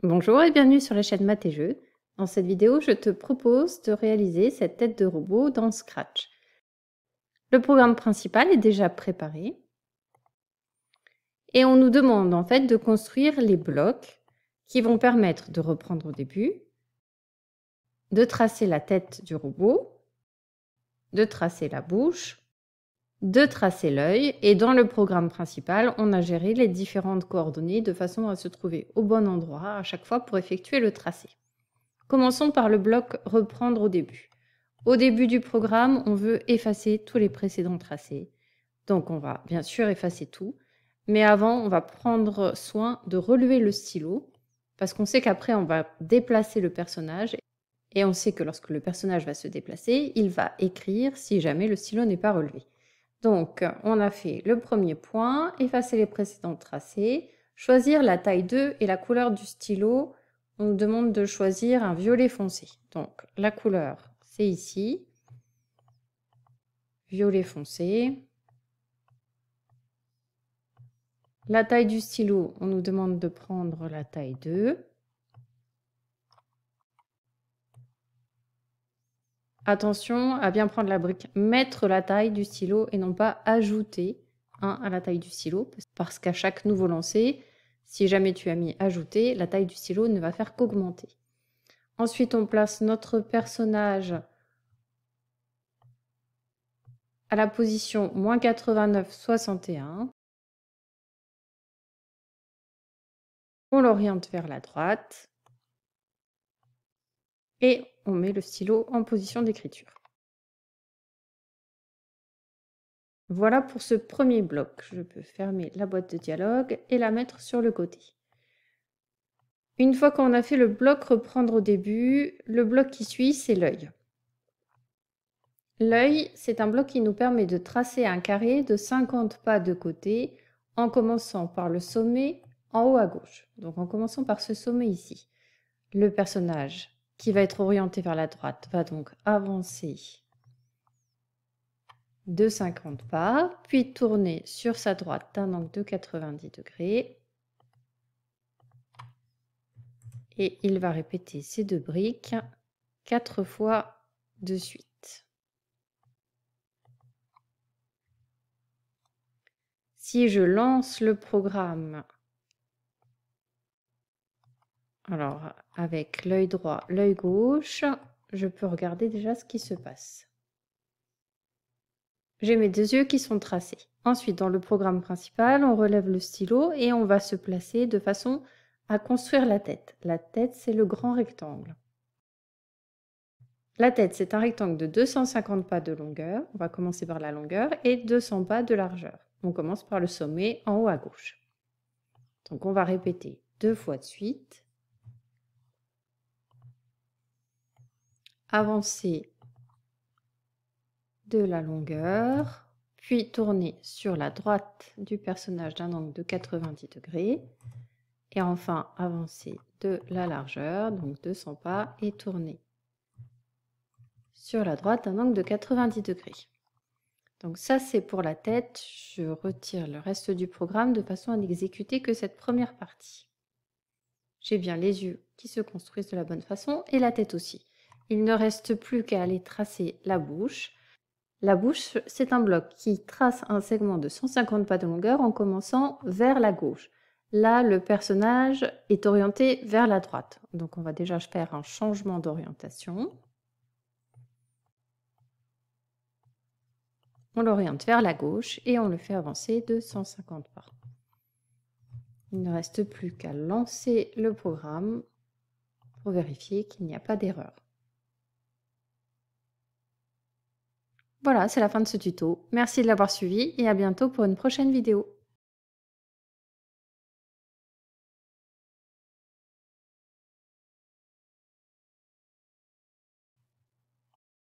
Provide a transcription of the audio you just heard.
Bonjour et bienvenue sur la chaîne Math et Jeux. Dans cette vidéo, je te propose de réaliser cette tête de robot dans Scratch. Le programme principal est déjà préparé et on nous demande en fait de construire les blocs qui vont permettre de reprendre au début, de tracer la tête du robot, de tracer la bouche, de tracer l'œil, et dans le programme principal, on a géré les différentes coordonnées de façon à se trouver au bon endroit à chaque fois pour effectuer le tracé. Commençons par le bloc reprendre au début. Au début du programme, on veut effacer tous les précédents tracés. Donc on va bien sûr effacer tout, mais avant, on va prendre soin de relever le stylo, parce qu'on sait qu'après, on va déplacer le personnage, et on sait que lorsque le personnage va se déplacer, il va écrire si jamais le stylo n'est pas relevé. Donc, on a fait le premier point, effacer les précédents tracés, choisir la taille 2 et la couleur du stylo. On nous demande de choisir un violet foncé. Donc, la couleur, c'est ici. Violet foncé. La taille du stylo, on nous demande de prendre la taille 2. Attention à bien prendre la brique, mettre la taille du stylo et non pas ajouter à la taille du stylo, parce qu'à chaque nouveau lancer, si jamais tu as mis ajouter, la taille du stylo ne va faire qu'augmenter. Ensuite, on place notre personnage à la position -89,61. On l'oriente vers la droite et on met le stylo en position d'écriture. Voilà pour ce premier bloc. Je peux fermer la boîte de dialogue et la mettre sur le côté. Une fois qu'on a fait le bloc reprendre au début, le bloc qui suit, c'est l'œil. L'œil, c'est un bloc qui nous permet de tracer un carré de 50 pas de côté en commençant par le sommet en haut à gauche. Donc en commençant par ce sommet ici. Le personnage qui va être orienté vers la droite va donc avancer de 50 pas, puis tourner sur sa droite d'un angle de 90 degrés. Et il va répéter ces deux briques 4 fois de suite. Si je lance le programme, alors avec l'œil droit, l'œil gauche, je peux regarder déjà ce qui se passe. J'ai mes deux yeux qui sont tracés. Ensuite, dans le programme principal, on relève le stylo et on va se placer de façon à construire la tête. La tête, c'est le grand rectangle. La tête, c'est un rectangle de 250 pas de longueur. On va commencer par la longueur et 200 pas de largeur. On commence par le sommet en haut à gauche. Donc, on va répéter 2 fois de suite. Avancer de la longueur, puis tourner sur la droite du personnage d'un angle de 90 degrés. Et enfin, avancer de la largeur, donc 200 pas, et tourner sur la droite d'un angle de 90 degrés. Donc ça, c'est pour la tête. Je retire le reste du programme de façon à n'exécuter que cette première partie. J'ai bien les yeux qui se construisent de la bonne façon et la tête aussi. Il ne reste plus qu'à aller tracer la bouche. La bouche, c'est un bloc qui trace un segment de 150 pas de longueur en commençant vers la gauche. Là, le personnage est orienté vers la droite. Donc, on va déjà faire un changement d'orientation. On l'oriente vers la gauche et on le fait avancer de 150 pas. Il ne reste plus qu'à lancer le programme pour vérifier qu'il n'y a pas d'erreur. Voilà, c'est la fin de ce tuto. Merci de l'avoir suivi et à bientôt pour une prochaine vidéo.